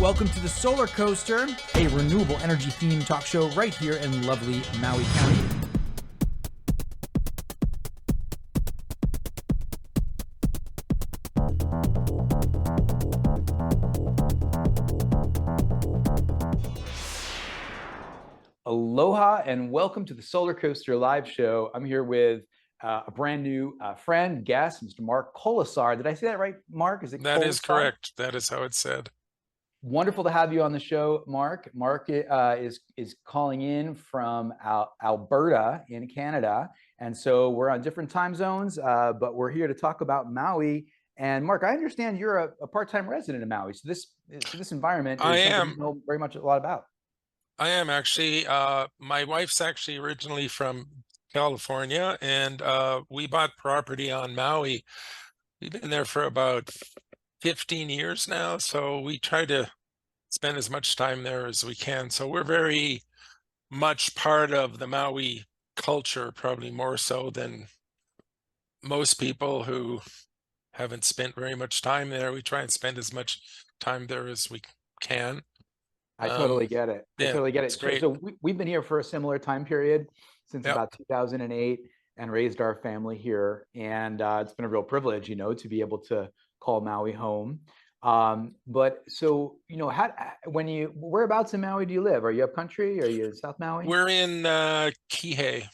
Welcome to the Solar Coaster, a renewable energy themed talk show right here in lovely Maui County. Aloha and welcome to the Solar Coaster live show. I'm here with a brand new friend, guest, Mr. Mark Kolesar. Did I say that right, Mark? Is it That Kolesar? is correct. That is how it's said. Wonderful to have you on the show, Mark. Mark is calling in from Alberta in Canada, and so we're on different time zones, but we're here to talk about Maui. And Mark, I understand you're a part-time resident of Maui, so this environment is something you know very much a lot about. I am actually. My wife's actually originally from California, and we bought property on Maui. We've been there for about 15 years now, so we try to spend as much time there as we can. So we're very much part of the Maui culture, probably more so than most people who haven't spent very much time there. We try and spend as much time there as we can. I totally get it. I totally get it. It's great. So we've been here for a similar time period since about 2008 and raised our family here. And it's been a real privilege, to be able to call Maui home. But so, whereabouts in Maui do you live? Are you up country? Are you in South Maui? We're in Kihei.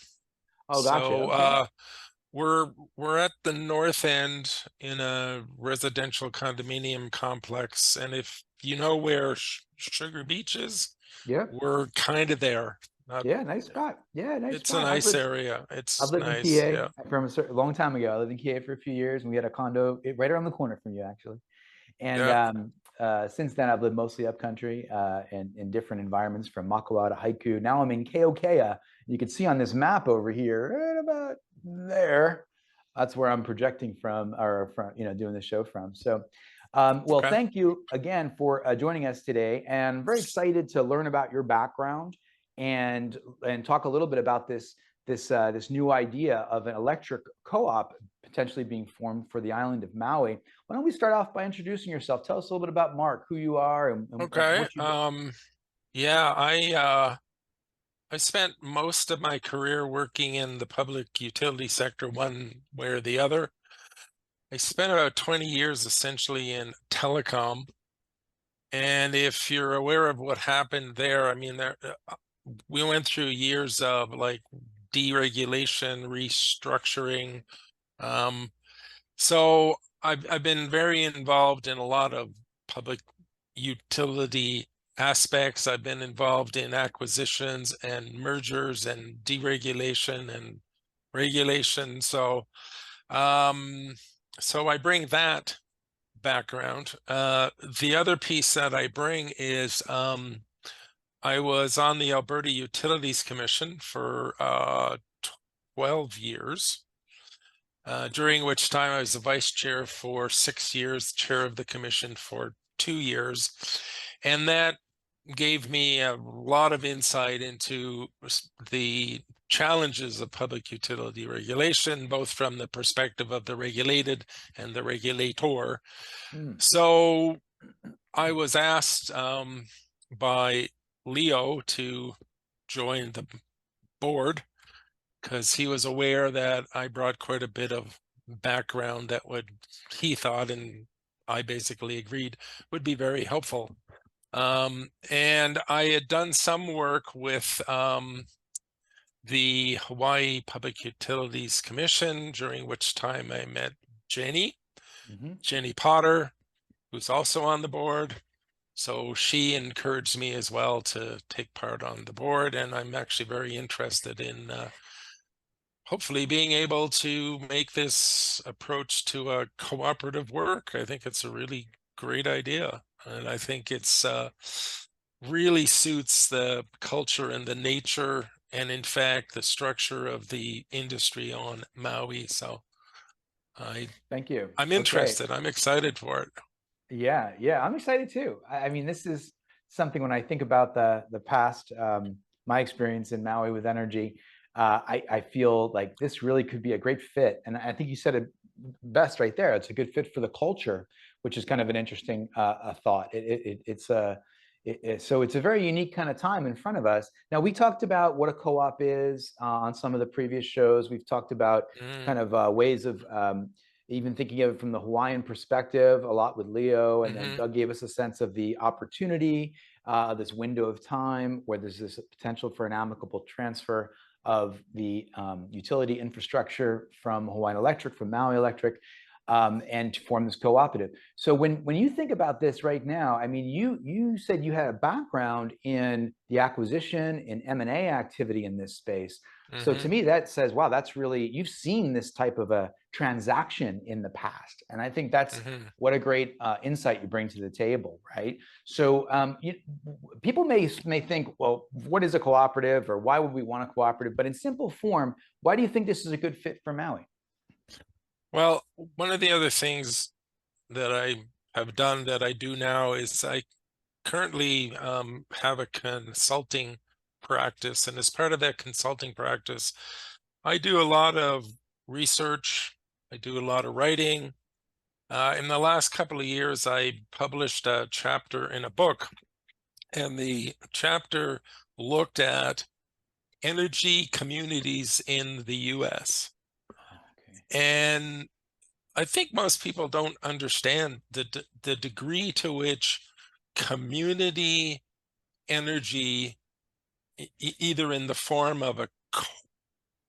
Oh, gotcha. So okay. we're at the north end in a residential condominium complex, and if you know where Sugar Beach is, Yeah, we're kind of there. yeah, nice spot. Yeah, nice It's spot. a nice area. It's I've lived in nice. Kihei Yeah. from a long time ago. I lived in Kihei for a few years, and we had a condo right around the corner from you, actually. And since then, I've lived mostly up country in different environments, from Makua to Haiku. Now I'm in Keokea. You can see on this map over here, right about there. That's where I'm projecting from, or from, doing the show from. So, well, thank you again for joining us today, and I'm very excited to learn about your background and talk a little bit about this new idea of an electric co-op potentially being formed for the island of Maui. Why don't we start off by introducing yourself? Tell us a little bit about Mark, who you are, and what you do. Yeah, I spent most of my career working in the public utility sector, one way or the other. I spent about 20 years essentially in telecom. And if you're aware of what happened there, I mean, we went through years of like deregulation, restructuring. So I've been very involved in a lot of public utility aspects. I've been involved in acquisitions and mergers and deregulation and regulation. So I bring that background. The other piece that I bring is I was on the Alberta Utilities Commission for 12 years, during which time I was the vice chair for 6 years, chair of the commission for 2 years. And that gave me a lot of insight into the challenges of public utility regulation, both from the perspective of the regulated and the regulator. So I was asked by Leo to join the board because he was aware that I brought quite a bit of background that he thought, and I basically agreed, would be very helpful. And I had done some work with the Hawaii Public Utilities Commission, during which time I met Jenny Potter, who's also on the board. So she encouraged me as well to take part on the board, and I'm actually very interested in hopefully being able to make this approach to a cooperative work. I think it's a really great idea, and I think it's really suits the culture and the nature, and in fact the structure of the industry on Maui. So thank you. I'm interested. I'm excited for it. Yeah, I'm excited too. I mean, this is something, when I think about the past, my experience in Maui with energy, I feel like this really could be a great fit. And I think you said it best right there. It's a good fit for the culture, which is kind of an interesting thought. So it's a very unique kind of time in front of us. Now, we talked about what a co-op is on some of the previous shows. We've talked about kind of ways of even thinking of it from the Hawaiian perspective a lot with Leo, and then Doug gave us a sense of the opportunity, this window of time where there's this potential for an amicable transfer of the utility infrastructure from Hawaiian Electric, from Maui Electric, and to form this cooperative. So when you think about this right now, I mean, you said you had a background in the acquisition, in M&A activity in this space. So to me, that says, wow, that's really, you've seen this type of a transaction in the past. And I think that's what a great insight you bring to the table, right? So people may think, well, what is a cooperative, or why would we want a cooperative? But in simple form, why do you think this is a good fit for Maui? Well, one of the other things that I have done that I do now is I currently have a consulting practice, and as part of that consulting practice, I do a lot of research, I do a lot of writing. In the last couple of years, I published a chapter in a book, and the chapter looked at energy communities in the US. And I think most people don't understand the degree to which community energy, either in the form of a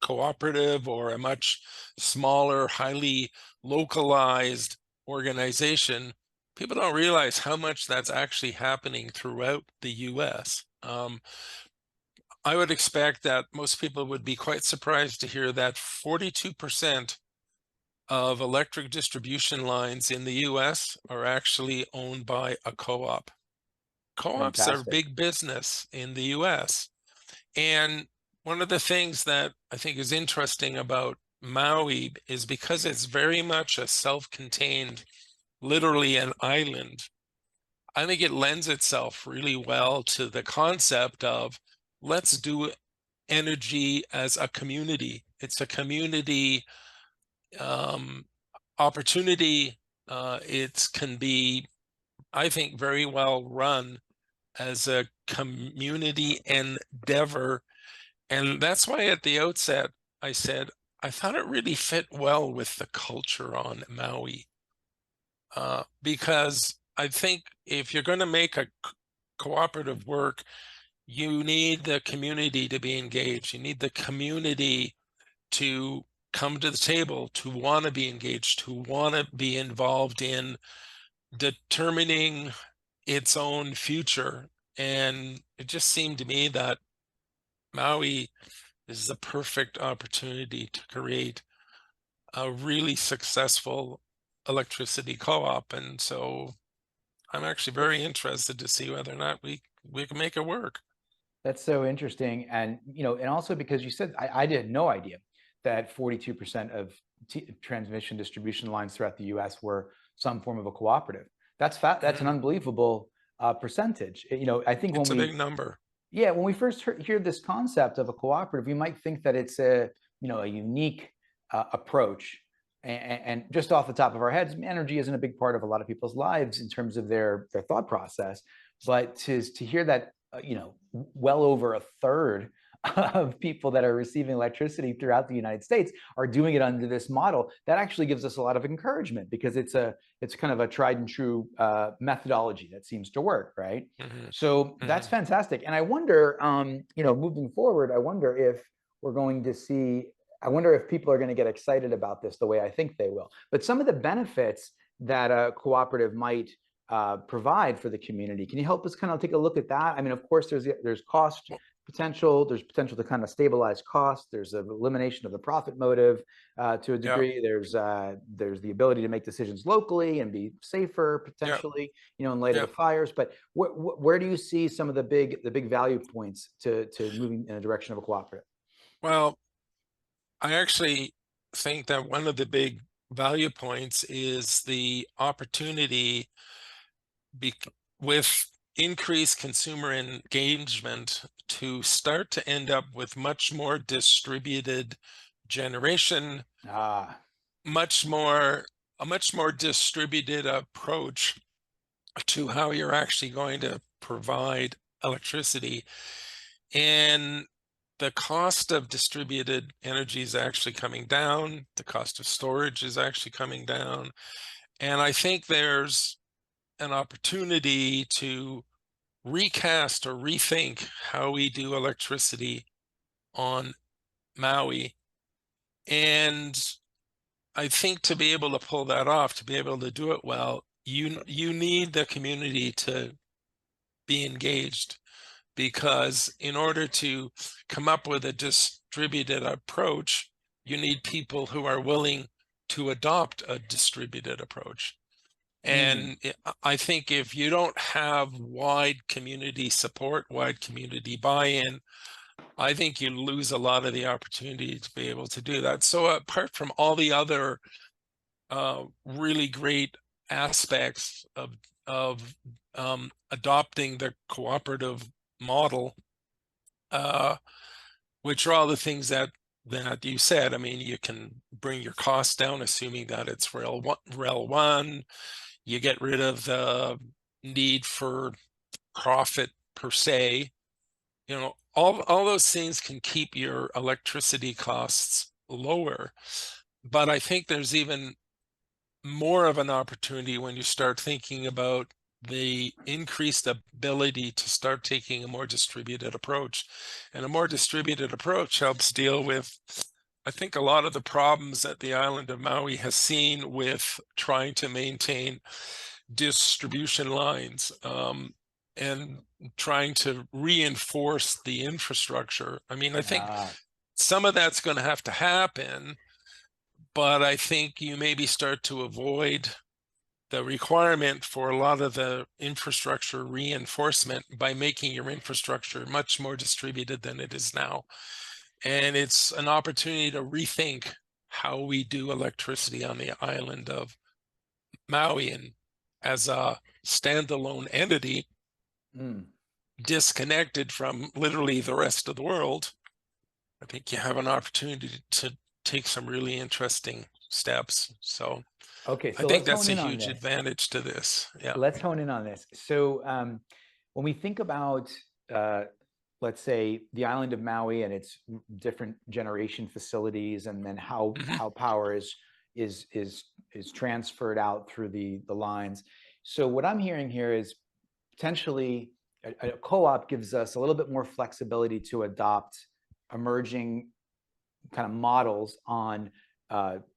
cooperative or a much smaller, highly localized organization, people don't realize how much that's actually happening throughout the US. I would expect that most people would be quite surprised to hear that 42% of electric distribution lines in the US are actually owned by a co-op. Co-ops are big business in the US. And one of the things that I think is interesting about Maui is because it's very much a self-contained, literally an island, I think it lends itself really well to the concept of let's do energy as a community. It's a community opportunity. It can be, I think, very well run as a community endeavor. And that's why at the outset, I said, I thought it really fit well with the culture on Maui. Because I think if you're going to make a cooperative work, you need the community to be engaged. You need the community to come to the table, to want to be engaged, to want to be involved in determining its own future. And it just seemed to me that Maui is the perfect opportunity to create a really successful electricity co-op. And so I'm actually very interested to see whether or not we can make it work. That's so interesting. And, and also because you said, I had no idea that 42% of transmission distribution lines throughout the US were some form of a cooperative. That's an unbelievable percentage. I think it's a big number. Yeah, when we first hear this concept of a cooperative, you might think that it's a unique approach. And just off the top of our heads, energy isn't a big part of a lot of people's lives in terms of their thought process. But to hear that, well over a third of people that are receiving electricity throughout the United States are doing it under this model, that actually gives us a lot of encouragement, because it's kind of a tried and true methodology that seems to work, right? So that's fantastic. And I wonder, moving forward, I wonder if people are going to get excited about this the way I think they will. But some of the benefits that a cooperative might provide for the community, can you help us kind of take a look at that? I mean, of course, there's cost potential. There's potential to kind of stabilize costs. There's an elimination of the profit motive to a degree. There's the ability to make decisions locally and be safer potentially, in light of the fires. But where do you see some of the big value points to moving in a direction of a cooperative? Well, I actually think that one of the big value points is the opportunity with increased consumer engagement to start to end up with much more distributed generation, much more a much more distributed approach to how you're actually going to provide electricity. And the cost of distributed energy is actually coming down. The cost of storage is actually coming down. And I think there's an opportunity to recast or rethink how we do electricity on Maui. And I think to be able to pull that off, to be able to do it well, you need the community to be engaged, because in order to come up with a distributed approach, you need people who are willing to adopt a distributed approach. And I think if you don't have wide community support, wide community buy-in, I think you lose a lot of the opportunity to be able to do that. So apart from all the other really great aspects of adopting the cooperative model, which are all the things that you said. I mean, you can bring your costs down, assuming that it's rail one. You get rid of the need for profit per se. You know, all those things can keep your electricity costs lower. But I think there's even more of an opportunity when you start thinking about the increased ability to start taking a more distributed approach. And a more distributed approach helps deal with, I think, a lot of the problems that the island of Maui has seen with trying to maintain distribution lines, and trying to reinforce the infrastructure. I mean, I think some of that's going to have to happen, but I think you maybe start to avoid the requirement for a lot of the infrastructure reinforcement by making your infrastructure much more distributed than it is now. And it's an opportunity to rethink how we do electricity on the island of Maui. And as a standalone entity, disconnected from literally the rest of the world, I think you have an opportunity to take some really interesting steps. So okay, so I think let's that's hone a in on huge this. advantage to this. Yeah. Let's hone in on this. So when we think about, let's say, the island of Maui and its different generation facilities, and then how power is transferred out through the lines. So what I'm hearing here is potentially a co-op gives us a little bit more flexibility to adopt emerging kind of models on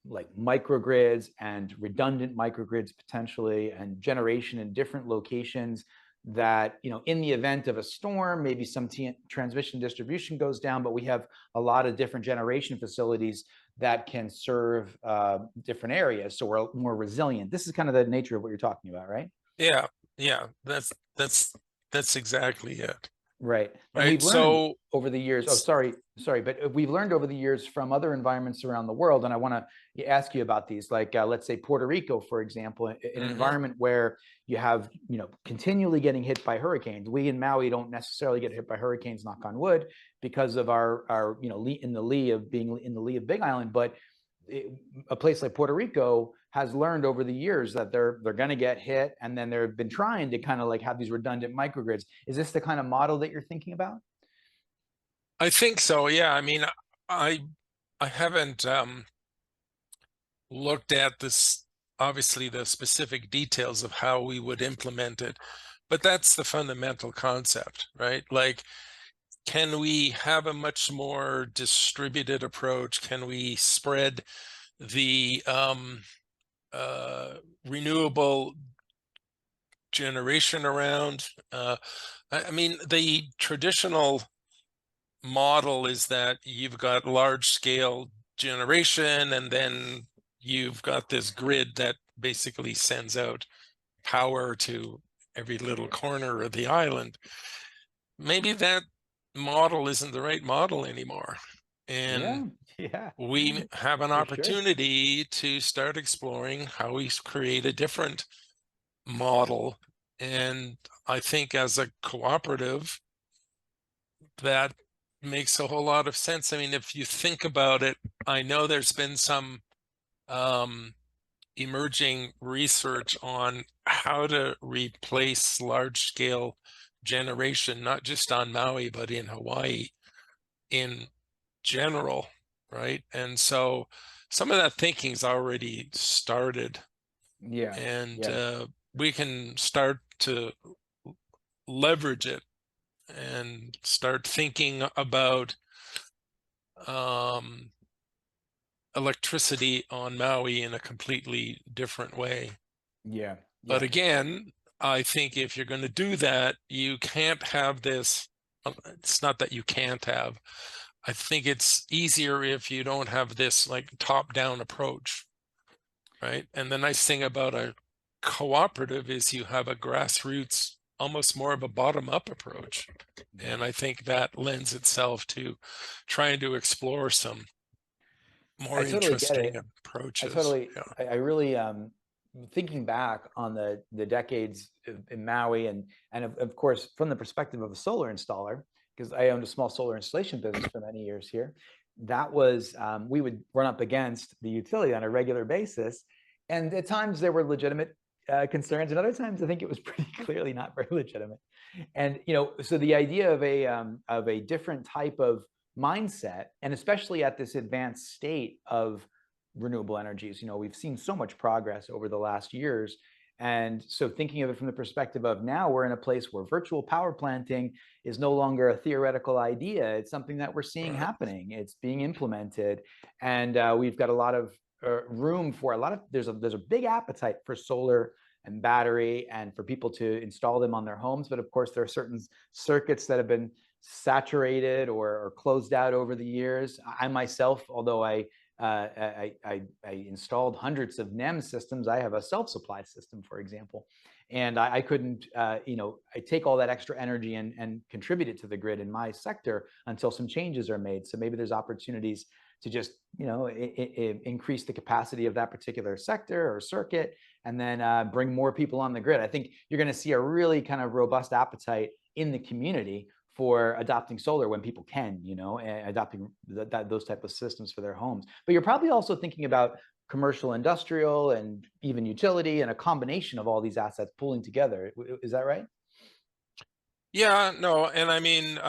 like microgrids and redundant microgrids potentially, and generation in different locations that, you know, in the event of a storm, maybe some transmission distribution goes down, but we have a lot of different generation facilities that can serve different areas. So we're more resilient. This is kind of the nature of what you're talking about, right? Yeah. Yeah. That's exactly it. Right. And Right. we've learned So over the years, sorry, but we've learned over the years from other environments around the world. And I want to ask you about these, like, let's say Puerto Rico, for example, in an environment where you have, you know, continually getting hit by hurricanes. We in Maui don't necessarily get hit by hurricanes, knock on wood, because of our you know, in the lee of being in the lee of Big Island. But a place like Puerto Rico has learned over the years that they're going to get hit, and then they've been trying to kind of like have these redundant microgrids. Is this the kind of model that you're thinking about? I think so. Yeah. I mean, I haven't looked at this, obviously, the specific details of how we would implement it, but that's the fundamental concept, right? Like, can we have a much more distributed approach? Can we spread the renewable generation around? I mean, the traditional model is that you've got large scale generation, and then you've got this grid that basically sends out power to every little corner of the island. Maybe that model isn't the right model anymore. And Yeah, we have an for sure. opportunity to start exploring how we create a different model. And I think as a cooperative, that makes a whole lot of sense. I mean, if you think about it, I know there's been some emerging research on how to replace large-scale generation, not just on Maui, but in Hawaii in general, right? And so some of that thinking's already started, Yeah. and Yeah. we can start to leverage it and start thinking about electricity on Maui in a completely different way. Yeah. But Yeah. again, I think if you're going to do that, you can't have this. It's not that you can't have. I think it's easier if you don't have this like top-down approach, right? And the nice thing about a cooperative is you have a grassroots, almost more of a bottom-up approach. And I think that lends itself to trying to explore some I more totally get interesting it. approaches. Yeah. I really, thinking back on the decades in Maui and of course, from the perspective of a solar installer, because I owned a small solar installation business for many years here, that was, we would run up against the utility on a regular basis. And at times there were legitimate concerns, and other times I think it was pretty clearly not very legitimate. And, so the idea of a different type of mindset, and especially at this advanced state of renewable energies, we've seen so much progress over the last years. And so thinking of it from the perspective of now we're in a place where virtual power planting is no longer a theoretical idea. It's something that we're seeing happening. It's being implemented. And we've got a lot of room for there's a big appetite for solar and battery and for people to install them on their homes. But of course, there are certain circuits that have been saturated or closed out over the years. I myself, although I installed hundreds of NEM systems, I have a self-supply system, for example, and I couldn't, I take all that extra energy and contribute it to the grid in my sector until some changes are made. So maybe there's opportunities to just, increase the capacity of that particular sector or circuit, and then bring more people on the grid. I think you're going to see a really kind of robust appetite in the community for adopting solar when people can, and adopting those type of systems for their homes. But you're probably also thinking about commercial, industrial, and even utility, and a combination of all these assets pooling together. Is that right? Yeah, no, and I mean,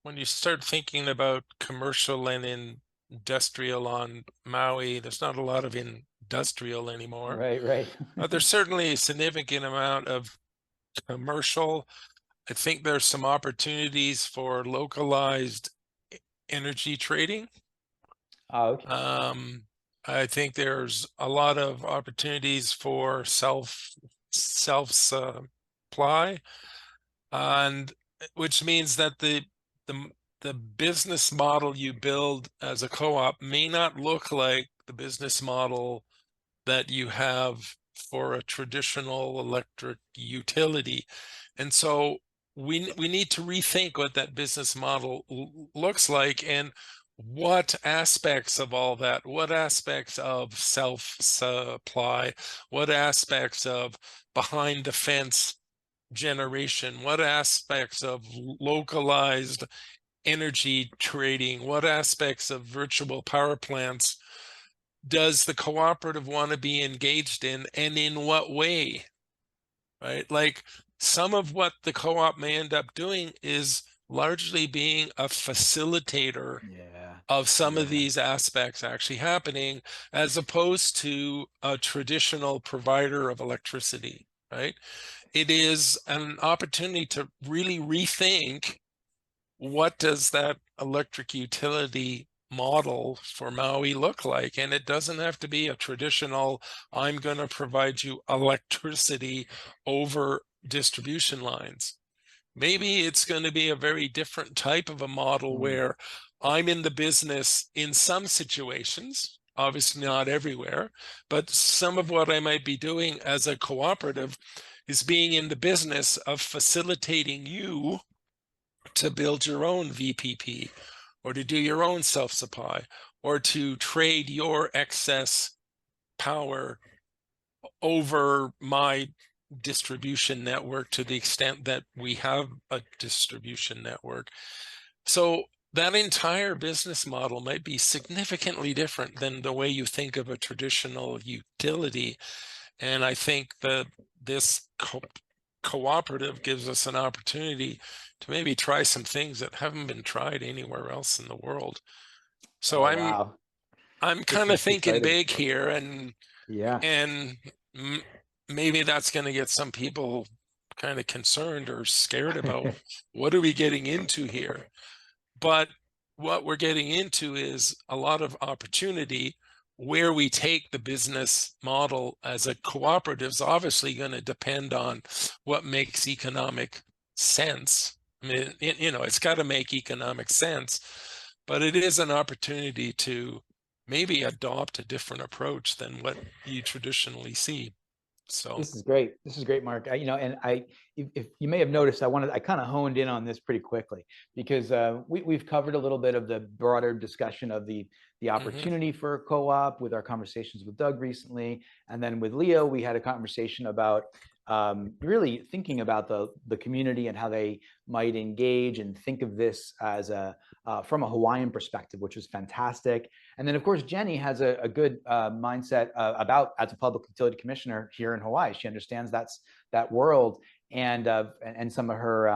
when you start thinking about commercial and industrial on Maui, there's not a lot of industrial anymore. Right, right. There's certainly a significant amount of commercial. I think there's some opportunities for localized energy trading. Oh, okay. I think there's a lot of opportunities for self supply, and which means that the business model you build as a co-op may not look like the business model that you have for a traditional electric utility. And so we need to rethink what that business model looks like, and what aspects of all that, what aspects of self-supply, what aspects of behind the fence generation, what aspects of localized energy trading, what aspects of virtual power plants does the cooperative want to be engaged in, and in what way, right? Like, some of what the co-op may end up doing is largely being a facilitator of some of these aspects actually happening, as opposed to a traditional provider of electricity, right? It is an opportunity to really rethink, what does that electric utility model for Maui look like? And it doesn't have to be a traditional, I'm going to provide you electricity over distribution lines. Maybe it's going to be a very different type of a model where I'm in the business in some situations, obviously not everywhere, but some of what I might be doing as a cooperative is being in the business of facilitating you to build your own VPP, or to do your own self-supply, or to trade your excess power over my distribution network, to the extent that we have a distribution network. So that entire business model might be significantly different than the way you think of a traditional utility. And I think that this cooperative gives us an opportunity to maybe try some things that haven't been tried anywhere else in the world. So Oh, wow. I'm This kind of is thinking exciting. big here, and Yeah. and maybe that's going to get some people kind of concerned or scared about what are we getting into here. But what we're getting into is a lot of opportunity. Where we take the business model as a cooperative is obviously going to depend on what makes economic sense. I mean, it's got to make economic sense, but it is an opportunity to maybe adopt a different approach than what you traditionally see. So, This is great. This is great, Mark. If you may have noticed, I kind of honed in on this pretty quickly because we've covered a little bit of the broader discussion of the mhm, opportunity for a co-op with our conversations with Doug recently, and then with Leo, we had a conversation about really thinking about the community and how they might engage and think of this as from a Hawaiian perspective, which was fantastic. And then, of course, Jenny has a good mindset about as a public utility commissioner here in Hawaii. She understands that world, and some of her,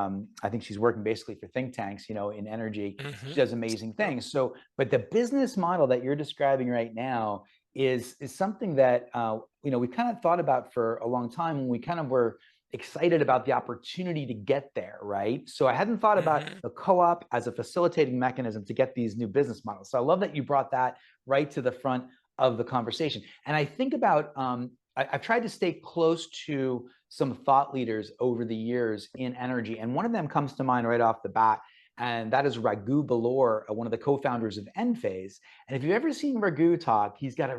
I think she's working basically for think tanks, in energy. She mhm, does amazing things. So, but the business model that you're describing right now is something that we kind of thought about for a long time when we kind of were excited about the opportunity to get there, right? So I hadn't thought about mhm, the co-op as a facilitating mechanism to get these new business models. So I love that you brought that right to the front of the conversation. And I think about, I've tried to stay close to some thought leaders over the years in energy. And one of them comes to mind right off the bat, and that is Raghu Belor, one of the co-founders of Enphase. And if you've ever seen Raghu talk, he's got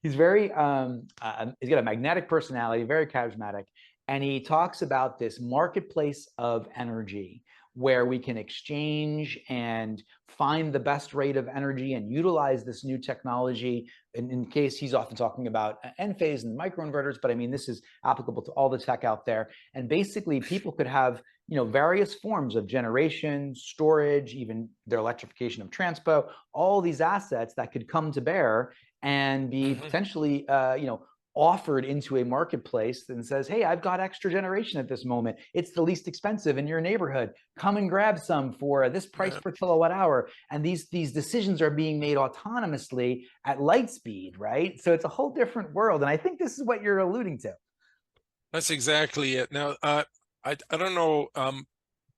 he's got a magnetic personality, very charismatic. And he talks about this marketplace of energy where we can exchange and find the best rate of energy and utilize this new technology. In case he's often talking about Enphase and microinverters, but I mean, this is applicable to all the tech out there. And basically people could have, various forms of generation, storage, even their electrification of transpo, all these assets that could come to bear and be mhm. potentially, offered into a marketplace that says, hey, I've got extra generation at this moment. It's the least expensive in your neighborhood. Come and grab some for this price Yeah, per kilowatt hour. And these decisions are being made autonomously at light speed, right? So it's a whole different world. And I think this is what you're alluding to. that's exactly it. Now, I don't know,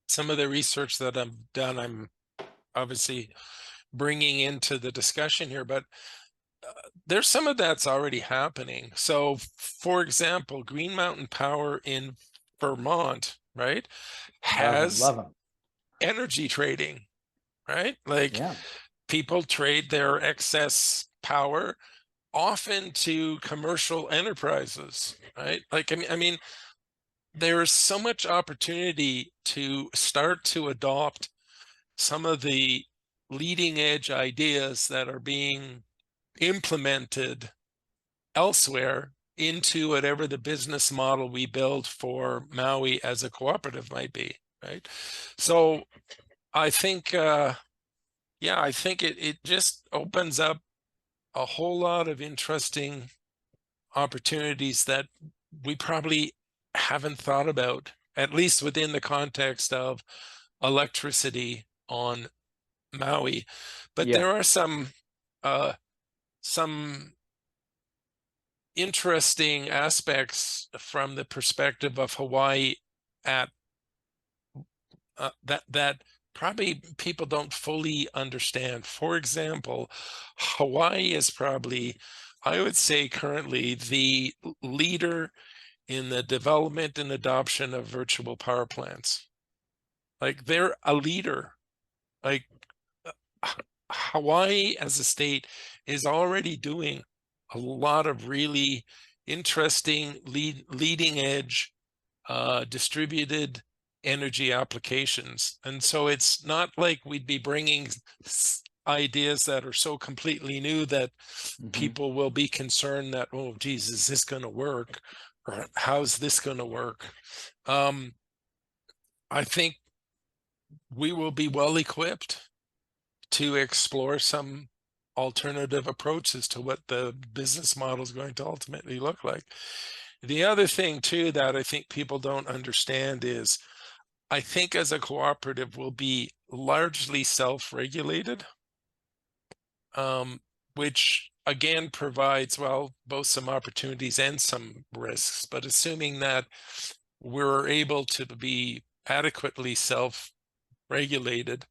some of the research that I've done, I'm obviously bringing into the discussion here, but there's some of that's already happening. So, for example, Green Mountain Power in Vermont, right, Love them, has love them. energy trading, right? Like Yeah. people trade their excess power often to commercial enterprises, right? Like, I mean, there's so much opportunity to start to adopt some of the leading edge ideas that are being implemented elsewhere into whatever the business model we build for Maui as a cooperative might be, right? So I think, yeah, I think it just opens up a whole lot of interesting opportunities that we probably haven't thought about, at least within the context of electricity on Maui. But Yeah. there are some interesting aspects from the perspective of Hawaii at that probably people don't fully understand. For example, Hawaii is probably, I would say, currently the leader in the development and adoption of virtual power plants. Like they're a leader. Like Hawaii as a state is already doing a lot of really interesting leading edge distributed energy applications. And so it's not like we'd be bringing ideas that are so completely new that Mm-hmm. people will be concerned that, oh, geez, is this going to work? Or how's this going to work? I think we will be well equipped to explore some alternative approaches to what the business model is going to ultimately look like. The other thing too that I think people don't understand is I think as a cooperative we'll be largely self-regulated, which again provides, well, both some opportunities and some risks, but assuming that we're able to be adequately self-regulated,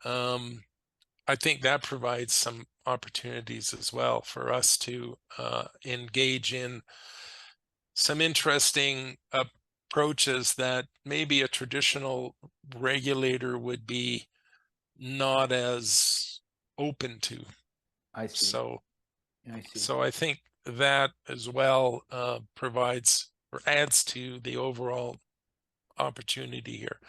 I think that provides some opportunities as well for us to engage in some interesting approaches that maybe a traditional regulator would be not as open to. I see. So, I see. so I think that as well provides or adds to the overall opportunity here.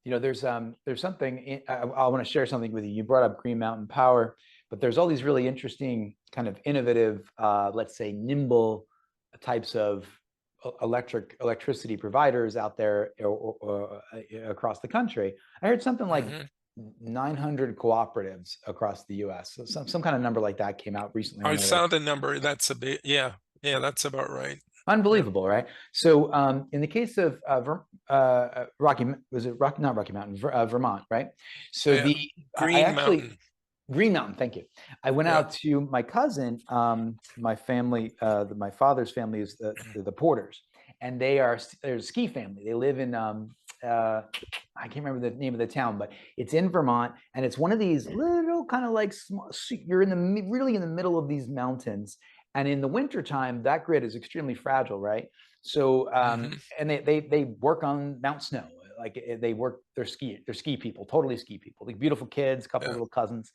You know, there's something I want to share something with you. You brought up Green Mountain Power, but there's all these really interesting kind of innovative, let's say nimble types of electricity providers out there or across the country. I heard something like 900 cooperatives across the U.S. So some kind of number like that came out recently. I saw the number. That's a bit, yeah, that's about right. Unbelievable, right? So in the case of Rocky, was it Rocky? Not Rocky Mountain, Vermont, right? So Yeah. Green Mountain. Green Mountain, thank you. I went out to my cousin, my family, my father's family is the Porters, and they're a ski family. They live in I can't remember the name of the town, but it's in Vermont, and it's one of these little kind of like small, you're in the really in the middle of these mountains. And in the wintertime, that grid is extremely fragile, right? So, and they work on Mount Snow, like they work, they're ski people, totally ski people, like beautiful kids, couple little cousins,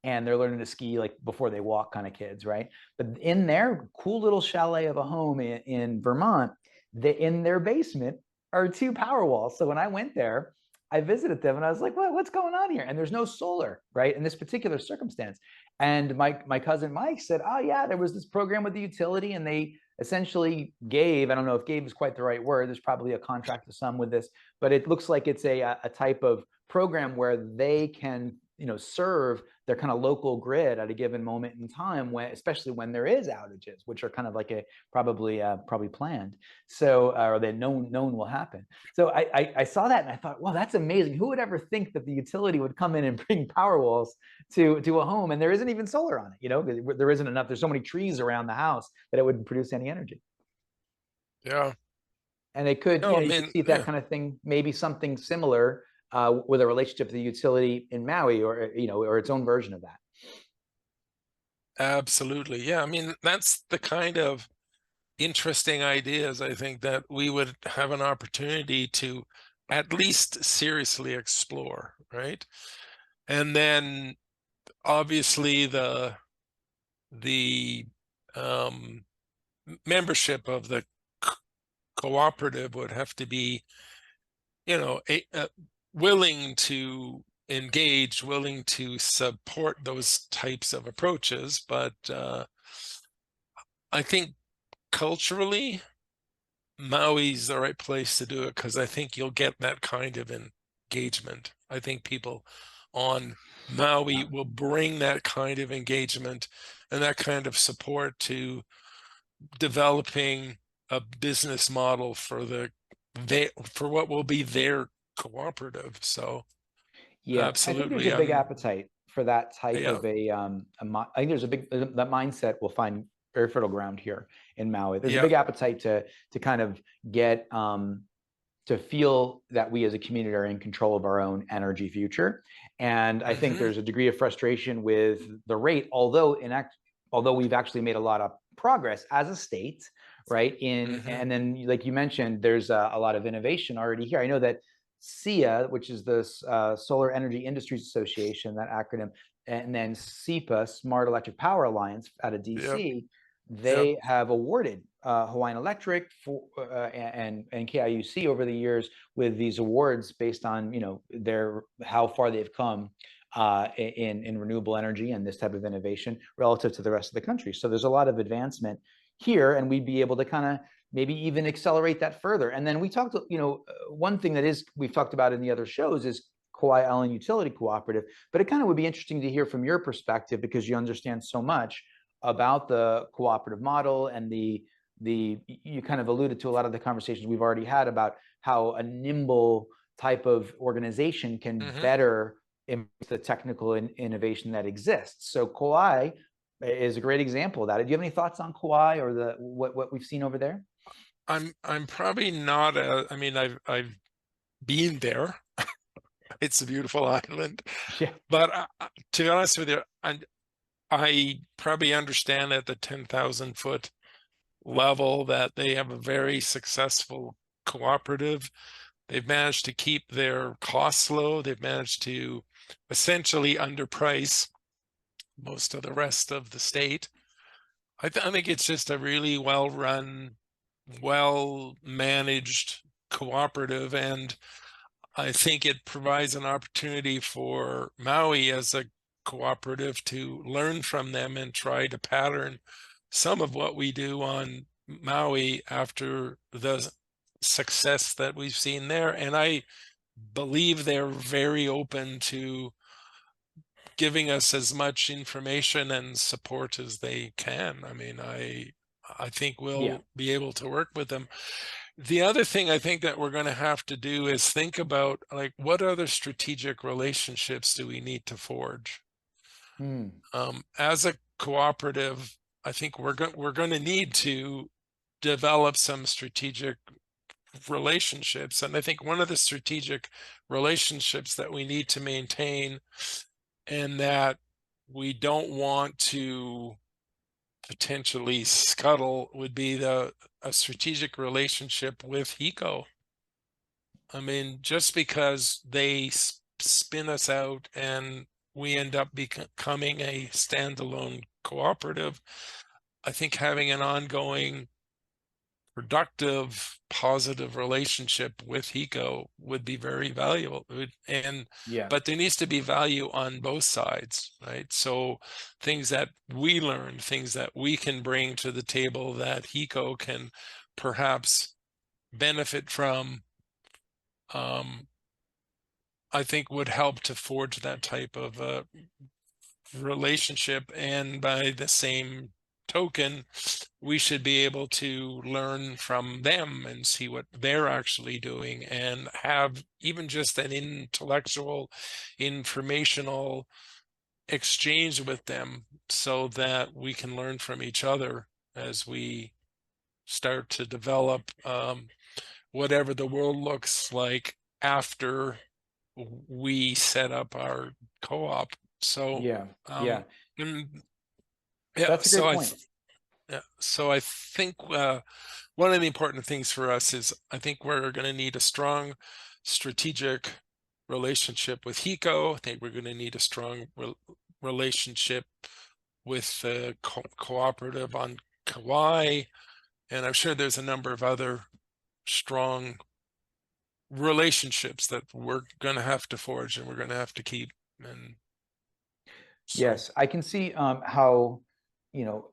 and they're learning to ski like before they walk kind of kids, right? But in their cool little chalet of a home in Vermont, in their basement are 2 power walls. So when I went there, I visited them and I was like, what's going on here? And there's no solar, right? In this particular circumstance. And my cousin Mike said, oh yeah, there was this program with the utility and they essentially gave, I don't know if gave is quite the right word, there's probably a contract to some with this, but it looks like it's a type of program where they can, serve their kind of local grid at a given moment in time, especially when there is outages, which are kind of like probably planned. So, or that known will happen. So I saw that and I thought, wow, that's amazing. Who would ever think that the utility would come in and bring power walls to a home, and there isn't even solar on it? There isn't enough. There's so many trees around the house that it wouldn't produce any energy. Yeah. And it could, you could see that kind of thing, maybe something similar with a relationship to the utility in Maui, or or its own version of that. Absolutely. Yeah. I mean, that's the kind of interesting ideas I think that we would have an opportunity to at least seriously explore, right? And then obviously the membership of the cooperative would have to be, willing to engage, willing to support those types of approaches. But I think culturally, Maui's the right place to do it because I think you'll get that kind of engagement. I think people on Maui will bring that kind of engagement and that kind of support to developing a business model for what will be their cooperative. So yeah, absolutely. I think there's a big appetite for that type of I think there's that mindset will find very fertile ground here in Maui. There's a big appetite to kind of get to feel that we as a community are in control of our own energy future. And I think there's a degree of frustration with the rate, although we've actually made a lot of progress as a state, right? And then, like you mentioned, there's a lot of innovation already here. I know that SEIA, which is the Solar Energy Industries Association, that acronym, and then SEPA, Smart Electric Power Alliance out of DC, they have awarded Hawaiian Electric and KIUC over the years with these awards based on how far they've come in renewable energy and this type of innovation relative to the rest of the country. So there's a lot of advancement here, and we'd be able to kind of maybe even accelerate that further. And then we talked, one thing that we've talked about in the other shows is Kauai Island Utility Cooperative, but it kind of would be interesting to hear from your perspective because you understand so much about the cooperative model and you kind of alluded to a lot of the conversations we've already had about how a nimble type of organization can better embrace the technical innovation that exists. So Kauai is a great example of that. Do you have any thoughts on Kauai or what we've seen over there? I'm probably not I mean, I've been there. It's a beautiful island, Yeah. but to be honest with you, I probably understand at the 10,000 foot level that they have a very successful cooperative. They've managed to keep their costs low. They've managed to essentially underprice most of the rest of the state. I think it's just a really well-run, well-managed cooperative, and I think it provides an opportunity for Maui as a cooperative to learn from them and try to pattern some of what we do on Maui after the success that we've seen there. And I believe they're very open to giving us as much information and support as they can. I mean, I think we'll be able to work with them. The other thing I think that we're going to have to do is think about, like, what other strategic relationships do we need to forge? As a cooperative, I think we're going to need to develop some strategic relationships. And I think one of the strategic relationships that we need to maintain and that we don't want to potentially scuttle would be a strategic relationship with HECO. I mean, just because they spin us out and we end up becoming a standalone cooperative, I think having an ongoing productive, positive relationship with HECO would be very valuable. But there needs to be value on both sides, right? So things that we learn, things that we can bring to the table that HECO can perhaps benefit from, I think would help to forge that type of relationship. And by the same token, we should be able to learn from them and see what they're actually doing and have even just an intellectual, informational exchange with them so that we can learn from each other as we start to develop whatever the world looks like after we set up our co-op. So That's a great point. So I think one of the important things for us is I think we're going to need a strong strategic relationship with HECO. I think we're going to need a strong relationship with the cooperative on Kauai, and I'm sure there's a number of other strong relationships that we're going to have to forge and we're going to have to keep. And so. Yes, I can see how, you know,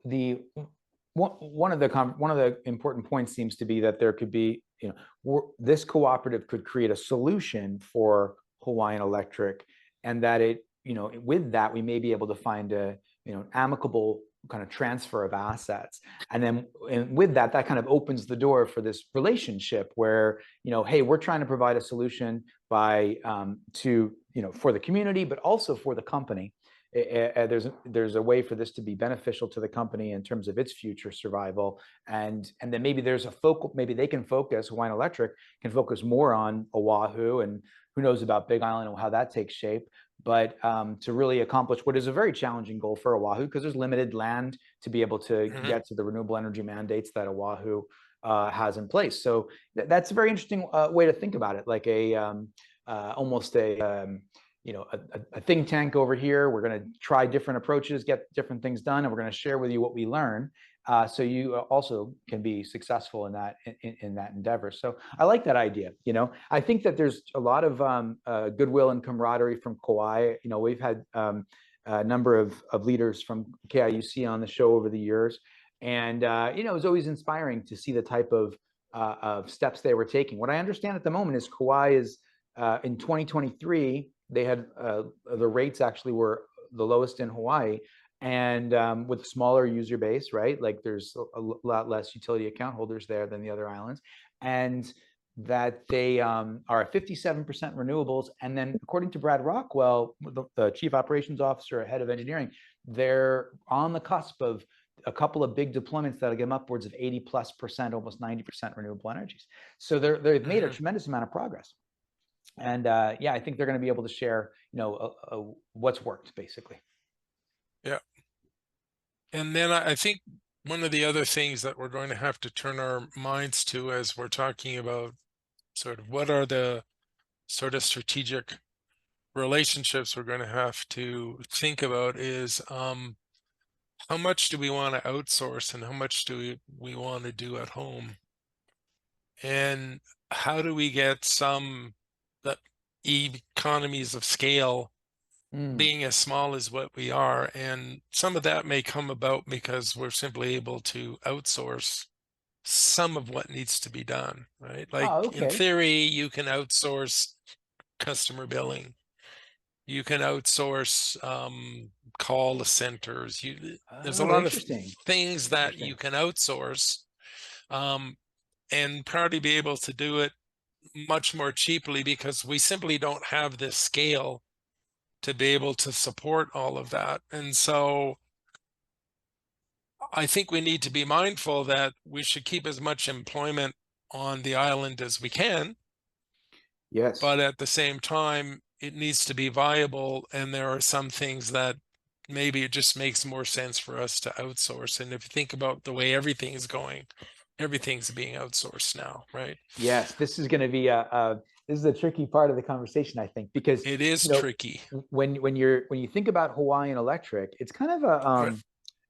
one of the important points seems to be that there could be, you know, this cooperative could create a solution for Hawaiian Electric, and that it, you know, with that we may be able to find a, you know, amicable kind of transfer of assets, and then with that kind of opens the door for this relationship where, you know, hey, we're trying to provide a solution by to, you know, for the community, but also for the company. There's a way for this to be beneficial to the company in terms of its future survival, and then maybe there's a focal, maybe they can focus, Hawaiian Electric can focus more on Oahu, and who knows about Big Island and how that takes shape, but to really accomplish what is a very challenging goal for Oahu, because there's limited land to be able to get to the renewable energy mandates that Oahu has in place. So that's a very interesting way to think about it, like a almost a you know, a think tank over here. We're going to try different approaches, get different things done, and we're going to share with you what we learn, so you also can be successful in that endeavor. So I like that idea. You know, I think that there's a lot of goodwill and camaraderie from Kauai. You know, we've had a number of leaders from KIUC on the show over the years, and you know, it was always inspiring to see the type of steps they were taking. What I understand at the moment is Kauai is in 2023 they had the rates actually were the lowest in Hawaii, and with smaller user base, right? Like there's a lot less utility account holders there than the other islands, and that they are 57% renewables. And then according to Brad Rockwell, the chief operations officer, head of engineering, they're on the cusp of a couple of big deployments that'll get them upwards of 80+%, almost 90% renewable energies. So they've made a tremendous amount of progress. And yeah, I think they're going to be able to share, what's worked, basically. Yeah. And then I think one of the other things that we're going to have to turn our minds to as we're talking about sort of what are the sort of strategic relationships we're going to have to think about is how much do we want to outsource and how much do we want to do at home? And how do we get some the economies of scale being as small as what we are? And some of that may come about because we're simply able to outsource some of what needs to be done, right? Like Oh, in okay. theory, you can outsource customer billing. You can outsource call centers. There's a Oh, lot of interesting. things that you Interesting. can outsource, um, and probably be able to do it much more cheaply because we simply don't have this scale to be able to support all of that. And so I think we need to be mindful that we should keep as much employment on the island as we can, Yes. but at the same time, it needs to be viable. And there are some things that maybe it just makes more sense for us to outsource. And if you think about the way everything is going, everything's being outsourced now, right? Yes. This is going to be this is a tricky part of the conversation, I think, because It is you know tricky. when you think about Hawaiian Electric, it's kind of a Right.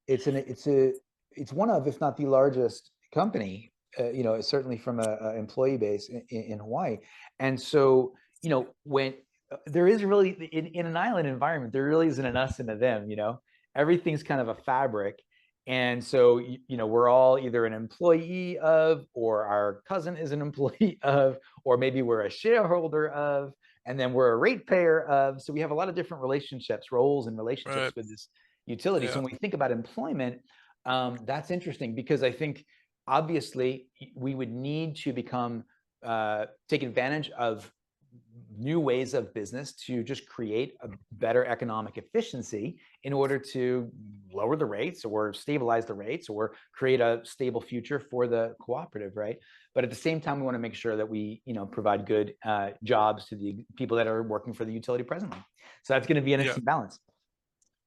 it's one of, if not the largest company, certainly from a employee base in Hawaii. And so, when there is really in an island environment, there really isn't an us and a them, everything's kind of a fabric. And so, we're all either an employee of, or our cousin is an employee of, or maybe we're a shareholder of, and then we're a ratepayer of. So we have a lot of different relationships, roles and relationships Right. with this utility. So Yeah. when we think about employment, that's interesting because I think obviously we would need to take advantage of new ways of business to just create a better economic efficiency in order to lower the rates or stabilize the rates or create a stable future for the cooperative, right? But at the same time, we want to make sure that we, provide good jobs to the people that are working for the utility presently. So that's going to be an Yeah. interesting balance.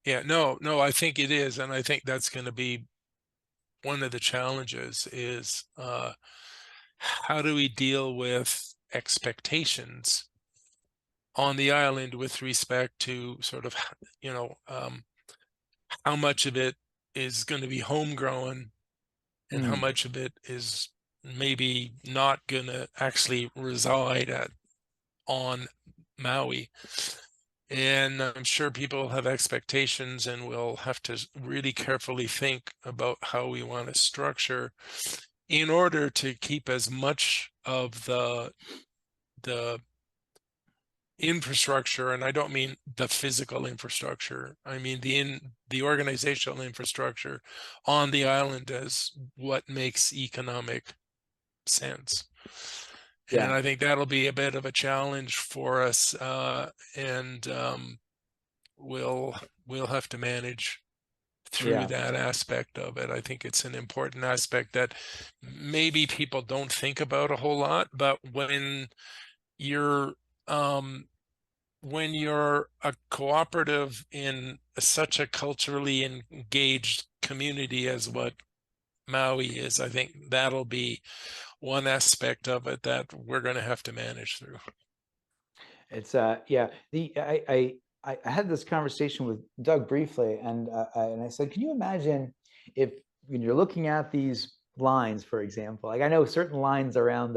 Yeah. No, I think it is. And I think that's going to be one of the challenges is how do we deal with expectations on the island with respect to sort of, how much of it is going to be homegrown and how much of it is maybe not going to actually reside on Maui. And I'm sure people have expectations, and we'll have to really carefully think about how we want to structure in order to keep as much of the infrastructure, and I don't mean the physical infrastructure, I mean the organizational infrastructure on the island as what makes economic sense. And Yeah. I think that'll be a bit of a challenge for us, and we'll have to manage through Yeah. that aspect of it. I think it's an important aspect that maybe people don't think about a whole lot, but you're um, when you're a cooperative in such a culturally engaged community as what Maui is, I think that'll be one aspect of it that we're going to have to manage through. It's yeah. I had this conversation with Doug briefly, and I said, can you imagine if when you're looking at these lines, for example, like I know certain lines around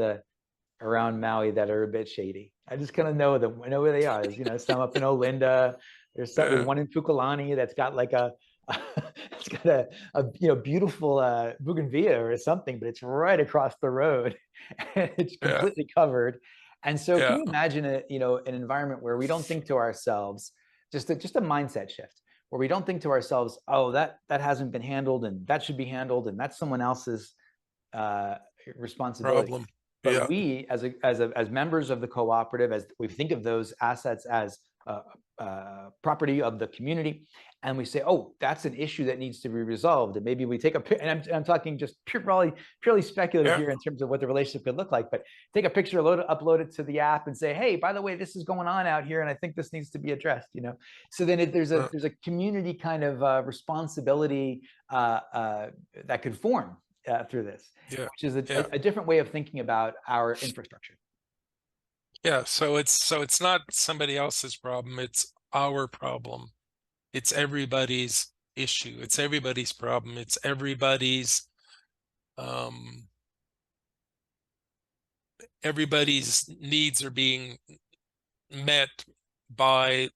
Maui that are a bit shady. I just kind of know them. I know where they are. There's, some up in Olinda. There's Yeah, one in Pukalani that's got like it's got a beautiful bougainvillea or something, but it's right across the road and it's yeah, completely covered. And so can Yeah. you imagine an environment where we don't think to ourselves, just a mindset shift, where we don't think to ourselves, oh, that hasn't been handled and that should be handled and that's someone else's uh, responsibility. Problem. But Yeah. we, as members of the cooperative, as we think of those assets as property of the community, and we say, oh, that's an issue that needs to be resolved, and maybe we take and I'm talking just purely speculative Yeah. here in terms of what the relationship could look like, but take a picture, upload it to the app, and say, hey, by the way, this is going on out here, and I think this needs to be addressed. So then there's a community kind of responsibility that could form through this, Yeah. which is Yeah. a different way of thinking about our infrastructure. Yeah. So it's not somebody else's problem. It's our problem. It's everybody's issue. It's everybody's problem. It's everybody's everybody's needs are being met by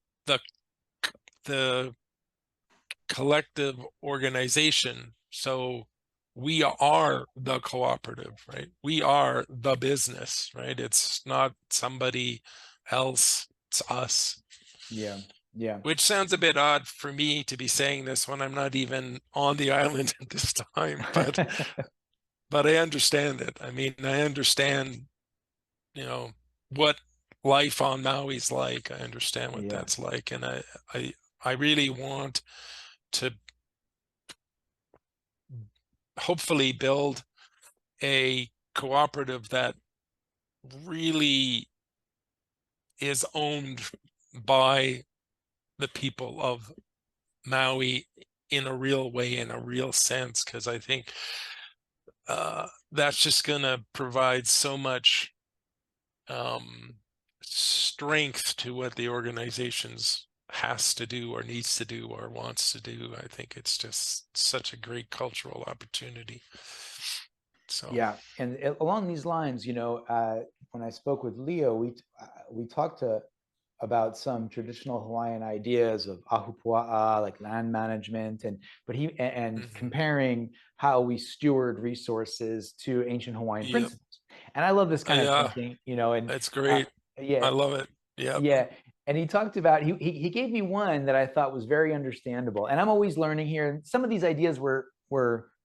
the collective organization. So we are the cooperative, right? We are the business, right? It's not somebody else, it's us. Yeah. Yeah. Which sounds a bit odd for me to be saying this when I'm not even on the island at this time, but I understand it. I mean, I understand, what life on Maui's like. I understand what Yeah. that's like, and I really want to hopefully build a cooperative that really is owned by the people of Maui in a real way, in a real sense, because I think that's just going to provide so much strength to what the organization's has to do or needs to do or wants to do. I think it's just such a great cultural opportunity. So Yeah, and along these lines, when I spoke with Leo, we talked about some traditional Hawaiian ideas of ahupua'a, like land management, and comparing how we steward resources to ancient Hawaiian yep. principles. And I love this kind of Yeah, thinking, and that's great. yeah, I love it. Yeah. yeah. And he talked about he gave me one that I thought was very understandable. And I'm always learning here. And some of these ideas were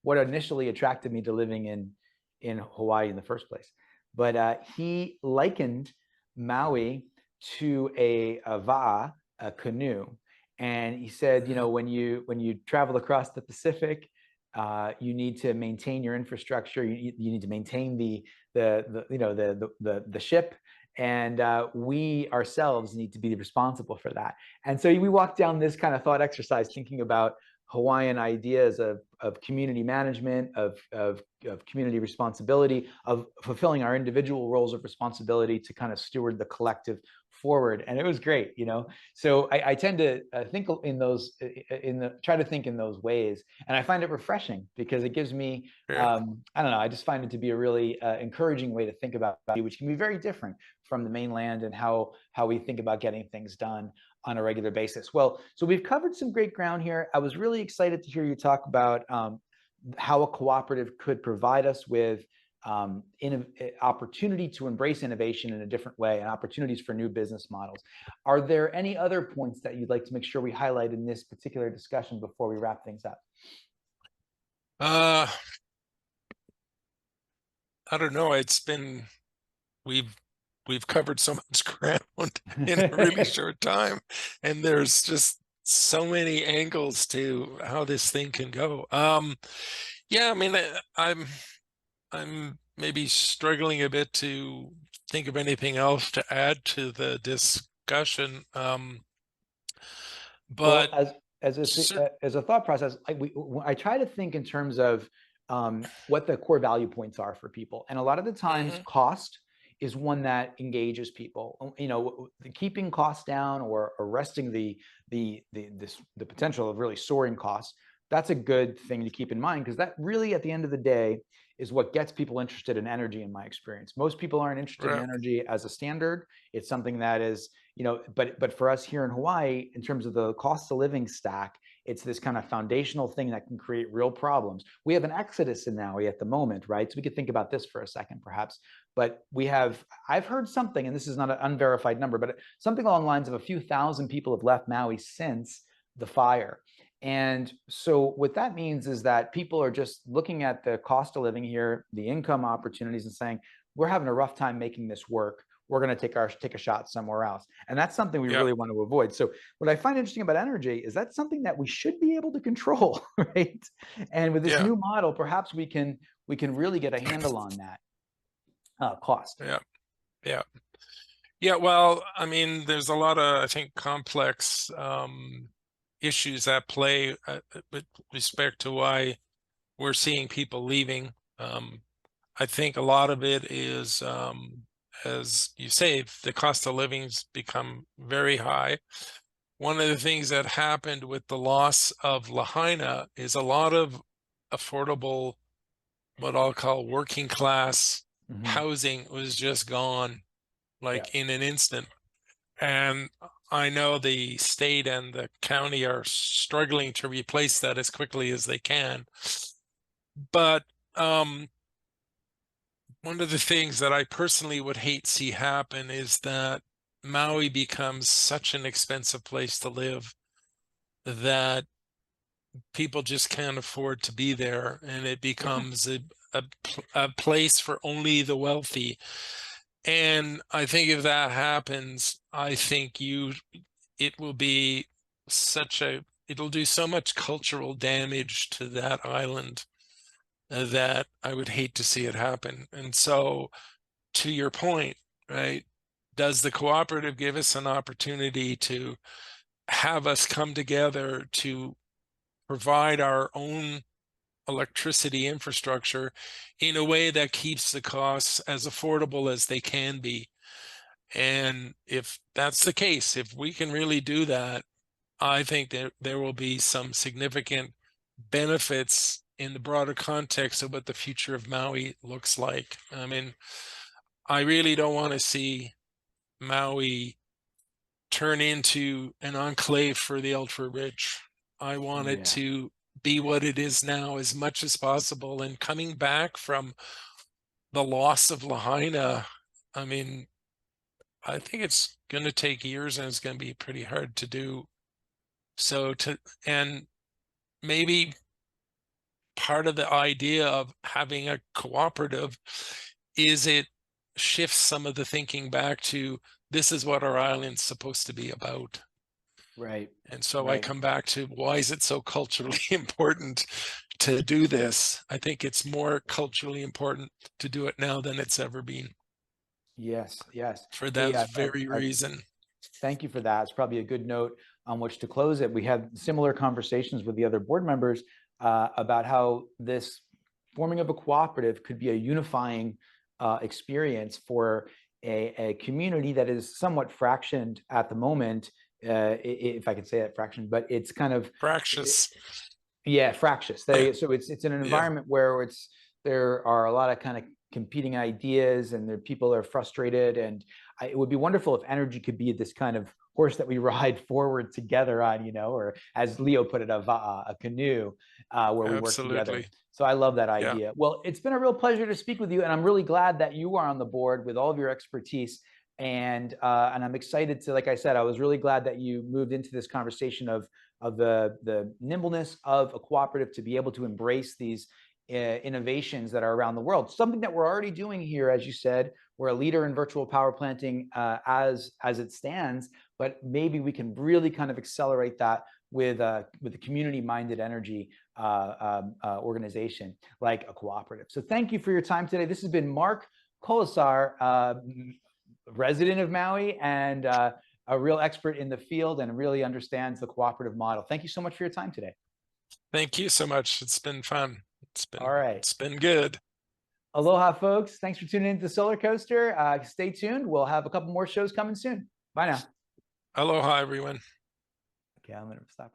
what initially attracted me to living in Hawaii in the first place. But he likened Maui to a va'a, a canoe. And he said, when you travel across the Pacific, you need to maintain your infrastructure. You need to maintain the ship, and we ourselves need to be responsible for that. And so we walked down this kind of thought exercise, thinking about Hawaiian ideas of community management, of community responsibility, of fulfilling our individual roles of responsibility to kind of steward the collective forward. And it was great, So I tend to think in those, try to think in those ways, and I find it refreshing because it gives me, I don't know, I just find it to be a really encouraging way to think about it, which can be very different from the mainland and how we think about getting things done on a regular basis. Well, so we've covered some great ground here. I was really excited to hear you talk about how a cooperative could provide us with opportunity to embrace innovation in a different way and opportunities for new business models. Are there any other points that you'd like to make sure we highlight in this particular discussion before we wrap things up? I don't know. We've covered so much ground in a really short time, and there's just so many angles to how this thing can go. Yeah, I mean, I'm maybe struggling a bit to think of anything else to add to the discussion. But well, as a thought process, I try to think in terms of what the core value points are for people, and a lot of the times, cost is one that engages people. Keeping costs down or arresting the potential of really soaring costs. That's a good thing to keep in mind, because that really, at the end of the day, is what gets people interested in energy, in my experience. Most people aren't interested in energy as a standard. It's something that is, but for us here in Hawaii, in terms of the cost of living stack, It's this kind of foundational thing that can create real problems. We have an exodus in Maui at the moment, right? So we could think about this for a second, perhaps. But I've heard something, and this is not an unverified number, but something along the lines of a few thousand people have left Maui since the fire. And so what that means is that people are just looking at the cost of living here, the income opportunities, and saying, we're having a rough time making this work. We're going to take a shot somewhere else. And that's something we really want to avoid. So what I find interesting about energy is that's something that we should be able to control, right? And with this new model, perhaps we can really get a handle on that cost. Yeah. Well, I mean, there's a lot of, I think, complex issues at play with respect to why we're seeing people leaving. I think a lot of it is, as you say, the cost of living's become very high. One of the things that happened with the loss of Lahaina is a lot of affordable, what I'll call working class housing was just gone, like in an instant. And I know the state and the county are struggling to replace that as quickly as they can. But one of the things that I personally would hate to see happen is that Maui becomes such an expensive place to live that people just can't afford to be there, and it becomes a place for only the wealthy. And I think if that happens, I think it will be it'll do so much cultural damage to that island that I would hate to see it happen. And so, to your point, right, does the cooperative give us an opportunity to have us come together to provide our own electricity infrastructure in a way that keeps the costs as affordable as they can be? And if that's the case, if we can really do that, I think that there will be some significant benefits in the broader context of what the future of Maui looks like. I mean, I really don't want to see Maui turn into an enclave for the ultra rich. I want it to be what it is now as much as possible. And coming back from the loss of Lahaina, I mean, I think it's going to take years, and it's going to be pretty hard to do. And maybe part of the idea of having a cooperative is it shifts some of the thinking back to, this is what our island's supposed to be about. Right. And so I come back to, why is it so culturally important to do this? I think it's more culturally important to do it now than it's ever been. Yes. For that very reason. Thank you for that. It's probably a good note on which to close it. We had similar conversations with the other board members about how this forming of a cooperative could be a unifying experience for a community that is somewhat fractioned at the moment, if I could say that, fractioned, but it's kind of fractious. Fractious. So it's in an environment where there are a lot of kind of competing ideas, and people are frustrated, and it would be wonderful if energy could be this kind of horse that we ride forward together on, or as Leo put it, a canoe where we work together. So I love that idea. Well, it's been a real pleasure to speak with you, and I'm really glad that you are on the board with all of your expertise. And I'm excited to, like I said, I was really glad that you moved into this conversation of the nimbleness of a cooperative to be able to embrace these innovations that are around the world. Something that we're already doing here, as you said, we're a leader in virtual power planting as it stands, but maybe we can really kind of accelerate that with a community-minded energy organization like a cooperative. So thank you for your time today. This has been Mark Kolesar, resident of Maui and a real expert in the field and really understands the cooperative model. Thank you so much for your time today. Thank you so much. It's been fun. All right. It's been good. Aloha, folks. Thanks for tuning into the Solar Coaster. Stay tuned. We'll have a couple more shows coming soon. Bye now. Aloha, everyone. Okay, I'm going to stop.